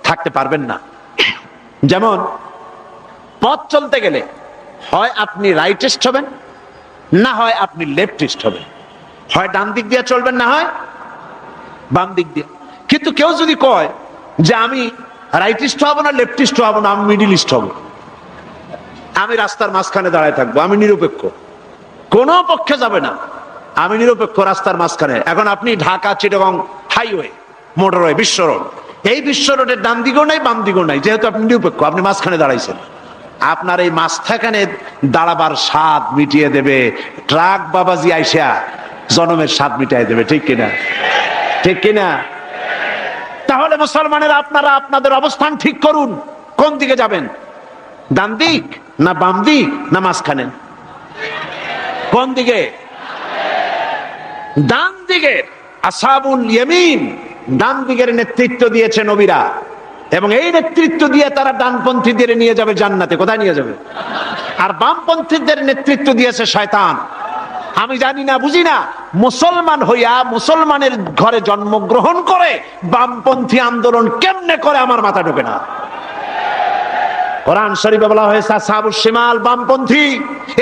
থাকতে পারবেন না। যেমন পথ চলতে গেলে হয় আপনি রাইটিস্ট হবেন, না হয় আপনি লেফটিস্ট হবেন। হয় ডান দিক দিয়ে চলবেন, না হয় বাম দিক দিয়ে। কিন্তু কেউ যদি কয় যে আমি রাইটিস্ট হব না, লেফটিস্ট হব না, আমি মিডিলিস্ট হব, আমি রাস্তার মাঝখানে দাঁড়ায় থাকবো, আমি নিরপেক্ষ, কোনো পক্ষে যাবে না, আমি নিরপেক্ষ রাস্তার মাঝখানে। এখন আপনি ঢাকা চিটাগং হাইওয়ে, মোটরওয়ে, বিশ্ব রোড, এই বিশ্ব রোডের ডান দিকেও নাই বাম দিকেও নাই, যেহেতু আপনি নিরপেক্ষ, আপনি মাঝখানে দাঁড়াইছেন। আপনার এই মাঝখানে দাঁড়াবার স্বাদ মিটিয়ে দেবে ট্রাক বাবাজি আইসা, জনমের স্বাদ মিটিয়ে দেবে। ঠিক কিনা? ঠিক কিনা? তাহলে মুসলমানের আপনারা আপনাদের অবস্থান ঠিক করুন, কোন দিকে যাবেন? ডান দিক না বাম দিক না মাঝখানে? কোন দিকে? ডান দিকে। আসহাবুল ইয়ামিন, ডান দিকের নেতৃত্ব দিয়েছে নবীরা, এবং এই নেতৃত্ব দিয়ে তারা ডানপন্থীদের নিয়ে যাবে জান্নাতে। কোথায় নিয়ে যাবে? আর বামপন্থীদের নেতৃত্ব দিয়েছে শয়তান। আমি জানি না, বুঝি না, মুসলমান হইয়া মুসলমানের ঘরে জন্মগ্রহণ করে বামপন্থী আন্দোলন কেমনে করে আমার মাথা ঢোকে না। কোরআন শরীফে বলা হয়েছে আসহাবুশ শিমাল বামপন্থী,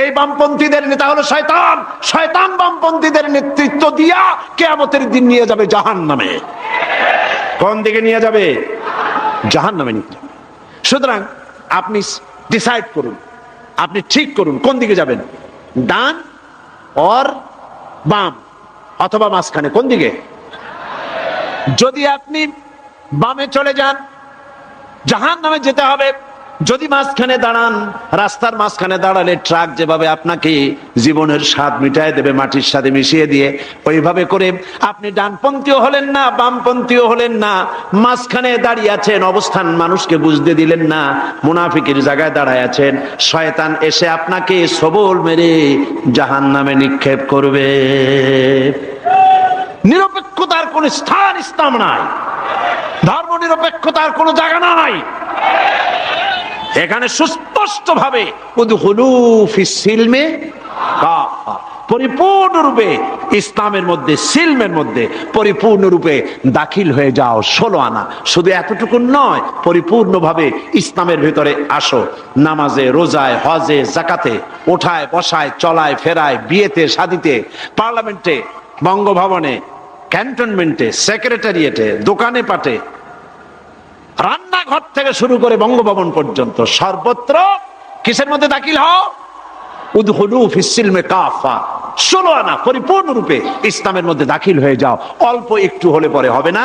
এই বামপন্থীদের নেতা হলো শয়তান, শয়তান বামপন্থীদের নেতৃত্ব দিয়া কিয়ামতের দিন নিয়ে যাবে জাহান্নামে। কোন দিকে নিয়ে যাবে? জাহান্নামে নিয়ে যাবে। সুতরাং আপনি ডিসাইড করুন, আপনি ঠিক করুন কোন দিকে যাবেন, ডান অর বাম অথবা মাঝখানে, কোন দিকে? যদি আপনি বামে চলে যান জাহান্নামে যেতে হবে। যদি মাঝখানে দাঁড়ান, রাস্তার মাঝখানে দাঁড়ালে ট্রাক যেভাবে আপনাকে জীবনের স্বাদ মিটায় দেবে মাটির সাথে মিশিয়ে দিয়ে, ওইভাবে করে আপনি ডানপন্থীও হলেন না বামপন্থীও হলেন না, মাঝখানে দাঁড়িয়ে আছেন, অবস্থান মানুষকে বুঝতে দিলেন না, মুনাফিকের জায়গায় দাঁড়ায় আছেন। শয়তান এসে আপনাকে সবল মেরে জাহান্নামে নিক্ষেপ করবে। নিরপেক্ষতার কোন স্থান ইসলাম নাই, ধর্ম নিরপেক্ষতার কোন জায়গা নাই। এখানে সুস্পষ্ট ভাবে পরিপূর্ণরূপে ইসলামের মধ্যে, সিলমের মধ্যে পরিপূর্ণরূপে দাখিল হয়ে যাও। 16 আনা শুধু এতটুকু নয়, পরিপূর্ণভাবে ইসলামের ভিতরে আসো। নামাজে, রোজায়, হজে, জাকাতে, ওঠায় বসায়, চলায় ফেরায়, বিয়েতে শাদিতে, পার্লামেন্টে, বঙ্গভবনে, ক্যান্টনমেন্টে, সেক্রেটারিয়েটে, দোকানে পাটে, রান্নাঘর থেকে শুরু করে বঙ্গভবন পর্যন্ত সর্বত্র কিসের মধ্যে দাখিল হও? উদখুলু ফিস সিলমে কাফা। 16 আনা পরিপূর্ণরূপে ইসলামের মধ্যে দাখিল হয়ে যাও। অল্প একটু হলে পরে হবে না,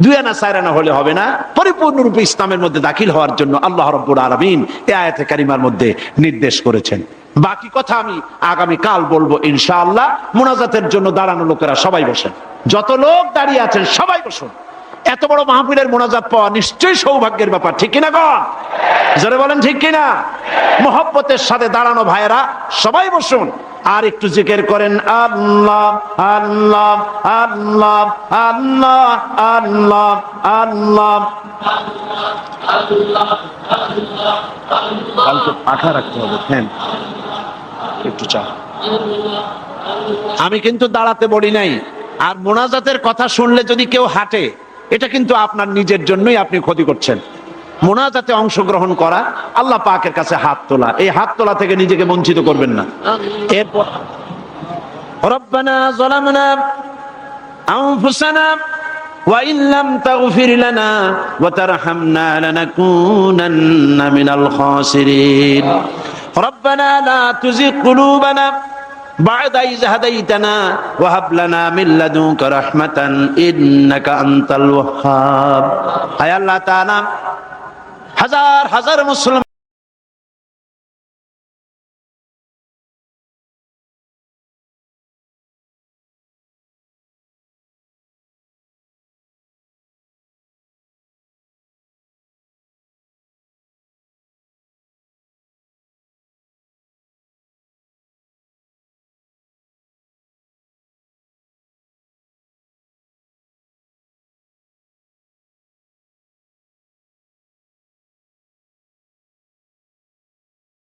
2 আনা 4 আনা হলে হবে না। পরিপূর্ণরূপে ইসলামের মধ্যে দাখিল হওয়ার জন্য আল্লাহ রাব্বুল আলামিন এই আয়াতে কারিমার মধ্যে নির্দেশ করেছেন। বাকি কথা আমি আগামী কাল বলবো ইনশাআল্লাহ। মুনাজাতের জন্য দাঁড়ানো লোকেরা সবাই বসেন, যত লোক দাঁড়িয়ে আছেন সবাই বসুন। এত বড় মাহফিলের মোনাজাত পাওয়া নিশ্চয়ই সৌভাগ্যের ব্যাপার, ঠিক কিনা গো? জোরে বলেন ঠিক কিনা? মুহাব্বতের সাথে দাঁড়ানো ভাইয়েরা সবাই বসুন, আর একটু জিকির করেন আল্লাহ আল্লাহ আল্লাহ আল্লাহ আল্লাহ আল্লাহ। কালকে পাঠা রাখতে হবে, হ্যাঁ একটু চা। আমি কিন্তু দাঁড়াতে বলি নাই। আর মোনাজাতের কথা শুনলে যদি কেউ হাঁটে, এটা কিন্তু আপনার নিজের জন্যই আপনি ক্ষতি করছেন। মোনাজাতে অংশগ্রহণ করা, আল্লাহ পাকের কাছে হাত তোলা, এই হাত তোলা থেকে নিজেকে বঞ্চিত করবেন না। এরপর রব্বানা যালামনা আনফুসানা ওয়া ইন লাম তাগফির লানা ওয়া তারহামনা লানাকুনান্না মিনাল খাসিরিন। রব্বানা লা তুযিগ কুলুবানা বা'দা ইয হাদাইতানা ওয়া হাব লানা মিন লাদুনকা রাহমাতান ইন্নাকা আনতাল ওয়াহ্হাব। আয় আল্লাহ তাআলা, হাজার হাজার মুসলমান